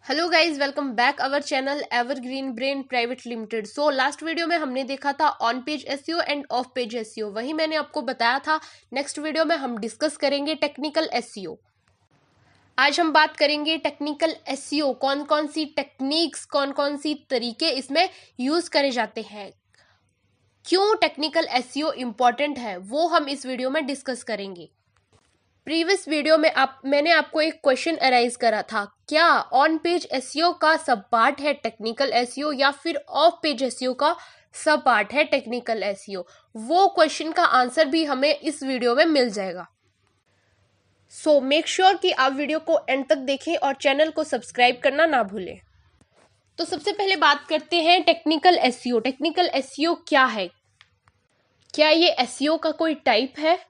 Hello guys, welcome back our channel evergreen brain private limited. So last video में हमने देखा था on page SEO end of page SEO. वही मैंने आपको बताया था नेक्स्ट वीडियो में हम डिस्कस करेंगे टेक्निकल एसईओ। आज हम बात करेंगे टेक्निकल एसईओ, कौन कौन सी टेक्निक्स, कौन कौन सी तरीके इसमें यूज करे जाते हैं, क्यों टेक्निकल एसईओ इम्पॉर्टेंट है, वो हम इस वीडियो में डिस्कस करेंगे। प्रीवियस वीडियो में मैंने आपको एक क्वेश्चन अराइज करा था, क्या ऑन पेज एसईओ का सब पार्ट है टेक्निकल एसईओ या फिर ऑफ पेज एसईओ का सब पार्ट है टेक्निकल एसईओ। वो क्वेश्चन का आंसर भी हमें इस वीडियो में मिल जाएगा। सो मेक श्योर कि आप वीडियो को एंड तक देखें और चैनल को सब्सक्राइब करना ना भूलें। तो सबसे पहले बात करते हैं टेक्निकल एसईओ। टेक्निकल एसईओ क्या है, क्या ये एसईओ का कोई टाइप है?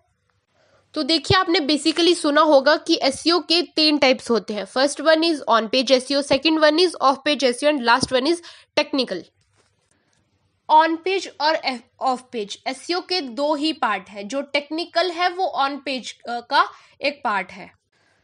तो देखिए, आपने बेसिकली सुना होगा कि एसईओ के 3 टाइप्स होते हैं। First one is on page SEO, second one is of page SEO and last one is technical. On page और ऑफ पेज एसईओ के 2 ही पार्ट है। जो टेक्निकल है वो ऑन पेज का एक पार्ट है।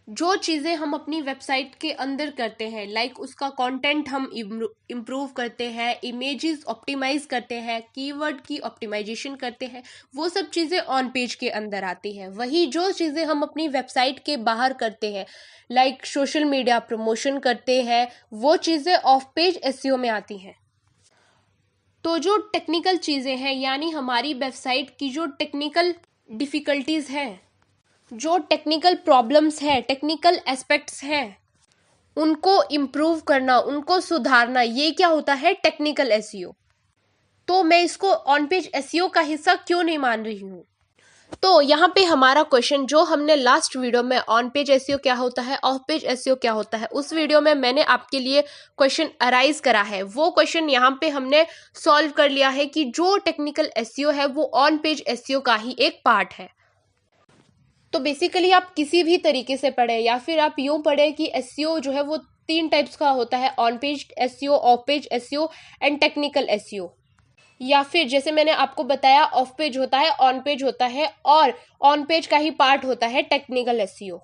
जो चीज़ें हम अपनी वेबसाइट के अंदर करते हैं, लाइक उसका कंटेंट हम इम्प्रूव करते हैं, इमेजेस ऑप्टिमाइज करते हैं, कीवर्ड की ऑप्टिमाइजेशन करते हैं, वो सब चीज़ें ऑन पेज के अंदर आती हैं। वही जो चीज़ें हम अपनी वेबसाइट के बाहर करते हैं, लाइक सोशल मीडिया प्रमोशन करते हैं, वो चीज़ें ऑफ पेज एसईओ में आती हैं। तो जो टेक्निकल चीज़ें हैं, यानी हमारी वेबसाइट की जो टेक्निकल डिफ़िकल्टीज़ हैं, जो टेक्निकल प्रॉब्लम्स हैं, टेक्निकल एस्पेक्ट्स हैं, उनको इम्प्रूव करना, उनको सुधारना, ये क्या होता है? Technical SEO. तो मैं इसको ऑन पेज एसईओ का हिस्सा क्यों नहीं मान रही हूँ? तो यहाँ पे हमारा क्वेश्चन जो हमने लास्ट वीडियो में ऑन पेज एसईओ क्या होता है, ऑफ पेज एसईओ क्या होता है, उस वीडियो में मैंने आपके लिए क्वेश्चन अराइज करा है। वो क्वेश्चन यहाँ पे हमने सॉल्व कर लिया है कि जो टेक्निकल एसईओ है वो ऑन पेज एसईओ का ही एक पार्ट है। तो बेसिकली आप किसी भी तरीके से पढ़े या फिर आप यूं पढ़े कि एसईओ जो है वो 3 टाइप्स का होता है, on page SEO, of page SEO and technical SEO. या फिर जैसे मैंने आपको बताया, ऑफ पेज होता है, ऑन पेज होता है और ऑन पेज का ही पार्ट होता है टेक्निकल एसईओ।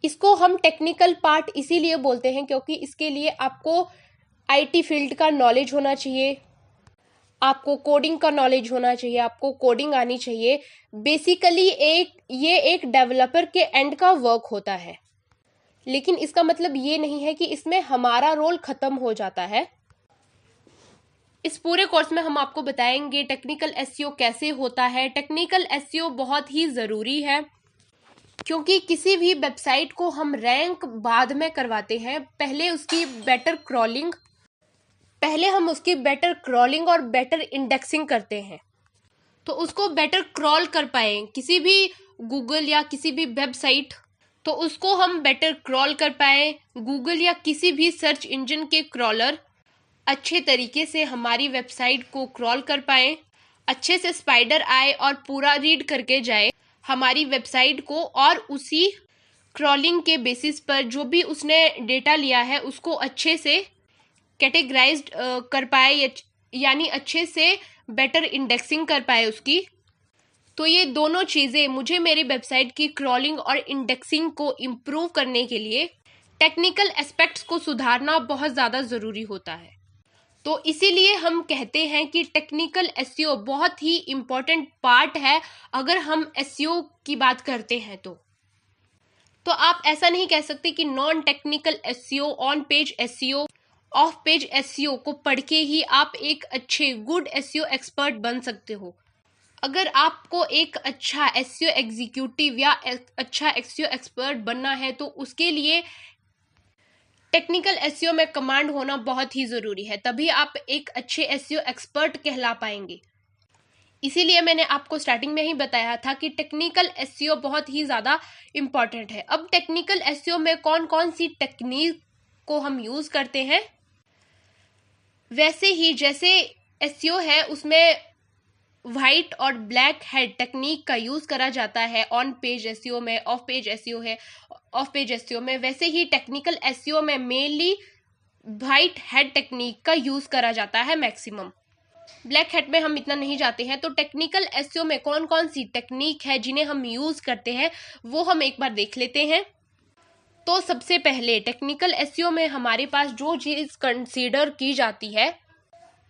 इसको हम टेक्निकल पार्ट इसीलिए बोलते हैं क्योंकि इसके लिए आपको आईटी फील्ड का नॉलेज होना चाहिए, आपको कोडिंग का नॉलेज होना चाहिए, आपको कोडिंग आनी चाहिए। बेसिकली ये एक डेवलपर के एंड का वर्क होता है, लेकिन इसका मतलब ये नहीं है कि इसमें हमारा रोल खत्म हो जाता है। इस पूरे कोर्स में हम आपको बताएंगे टेक्निकल एसईओ कैसे होता है। टेक्निकल एसईओ बहुत ही ज़रूरी है क्योंकि किसी भी वेबसाइट को हम रैंक बाद में करवाते हैं, पहले हम उसकी बेटर क्रॉलिंग और बेटर इंडेक्सिंग करते हैं। तो उसको बेटर क्रॉल कर पाए किसी भी गूगल या किसी भी वेबसाइट, तो उसको हम बेटर क्रॉल कर पाए, गूगल या किसी भी सर्च इंजन के क्रॉलर अच्छे तरीके से हमारी वेबसाइट को क्रॉल कर पाए, अच्छे से स्पाइडर आए और पूरा रीड करके जाए हमारी वेबसाइट को, और उसी क्रॉलिंग के बेसिस पर जो भी उसने डेटा लिया है उसको अच्छे से कैटेगराइज्ड कर पाए, यानी अच्छे से बेटर इंडेक्सिंग कर पाए उसकी। तो ये दोनों चीज़ें मुझे मेरी वेबसाइट की क्रॉलिंग और इंडेक्सिंग को इम्प्रूव करने के लिए टेक्निकल एस्पेक्ट्स को सुधारना बहुत ज़्यादा ज़रूरी होता है। तो इसीलिए हम कहते हैं कि टेक्निकल एसईओ बहुत ही इम्पोर्टेंट पार्ट है अगर हम एसईओ की बात करते हैं। तो आप ऐसा नहीं कह सकते कि non technical SEO, on page SEO, of page SEO को पढ़ के ही आप एक अच्छे गुड एसईओ एक्सपर्ट बन सकते हो। अगर आपको एक अच्छा एसईओ एग्जीक्यूटिव या अच्छा एसईओ एक्सपर्ट बनना है तो उसके लिए टेक्निकल एसईओ में कमांड होना बहुत ही ज़रूरी है, तभी आप एक अच्छे एसईओ एक्सपर्ट कहला पाएंगे। इसीलिए मैंने आपको स्टार्टिंग में ही बताया था कि टेक्निकल एसईओ बहुत ही ज़्यादा इम्पॉर्टेंट है। अब टेक्निकल एसईओ में कौन कौन सी टेक्निक को हम यूज़ करते हैं, वैसे ही जैसे एसईओ है उसमें वाइट और ब्लैक हेड टेक्निक का यूज़ करा जाता है ऑन पेज एसईओ में, ऑफ पेज एसईओ है ऑफ पेज एसईओ में, वैसे ही टेक्निकल एसईओ में मेनली वाइट हेड टेक्निक का यूज़ करा जाता है मैक्सिमम। ब्लैक हेड में हम इतना नहीं जाते हैं। तो टेक्निकल एसईओ में कौन कौन सी टेक्निक है जिन्हें हम यूज़ करते हैं वो हम एक बार देख लेते हैं। तो सबसे पहले टेक्निकल एसईओ में हमारे पास जो चीज कंसीडर की जाती है,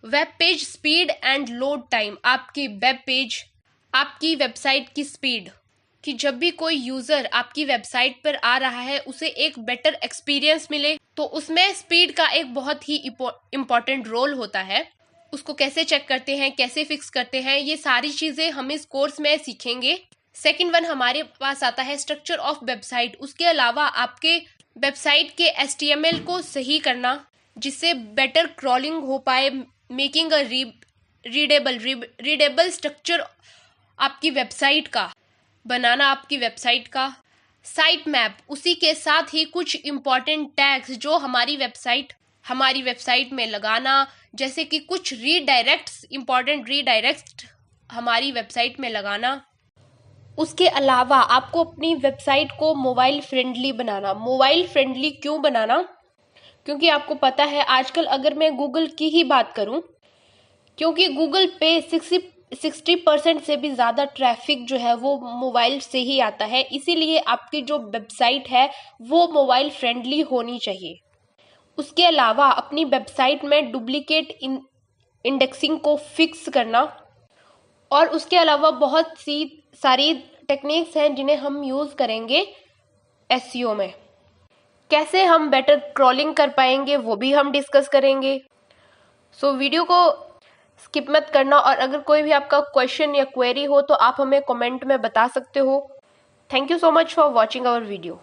web page speed and load time. आपकी वेब पेज, आपकी वेबसाइट की स्पीड, कि जब भी कोई यूजर आपकी वेबसाइट पर आ रहा है उसे एक बेटर एक्सपीरियंस मिले, तो उसमें स्पीड का एक बहुत ही इम्पोर्टेंट रोल होता है। उसको कैसे चेक करते हैं, कैसे फिक्स करते हैं, ये सारी चीजें हम इस कोर्स में सीखेंगे। सेकंड वन हमारे पास आता है स्ट्रक्चर ऑफ वेबसाइट। उसके अलावा आपके वेबसाइट के HTML को सही करना, जिससे बेटर क्रॉलिंग हो पाए, मेकिंग अ रीडेबल स्ट्रक्चर आपकी वेबसाइट का बनाना, आपकी वेबसाइट का साइट मैप, उसी के साथ ही कुछ इम्पॉर्टेंट टैग्स जो हमारी वेबसाइट में लगाना, जैसे कि कुछ इम्पॉर्टेंट रीडायरेक्ट्स हमारी वेबसाइट में लगाना। उसके अलावा आपको अपनी वेबसाइट को मोबाइल फ्रेंडली बनाना। मोबाइल फ्रेंडली क्यों बनाना? क्योंकि आपको पता है आजकल अगर मैं गूगल की ही बात करूं, क्योंकि गूगल पे 60% से भी ज़्यादा ट्रैफिक जो है वो मोबाइल से ही आता है, इसीलिए आपकी जो वेबसाइट है वो मोबाइल फ्रेंडली होनी चाहिए। उसके अलावा अपनी वेबसाइट में डुप्लीकेट इंडेक्सिंग को फिक्स करना, और उसके अलावा बहुत सी सारी टेक्निक्स हैं जिन्हें हम यूज़ करेंगे एसईओ में। कैसे हम बेटर क्रॉलिंग कर पाएंगे वो भी हम डिस्कस करेंगे। सो वीडियो को स्किप मत करना, और अगर कोई भी आपका क्वेश्चन या क्वेरी हो तो आप हमें कमेंट में बता सकते हो। Thank you so much for watching our video.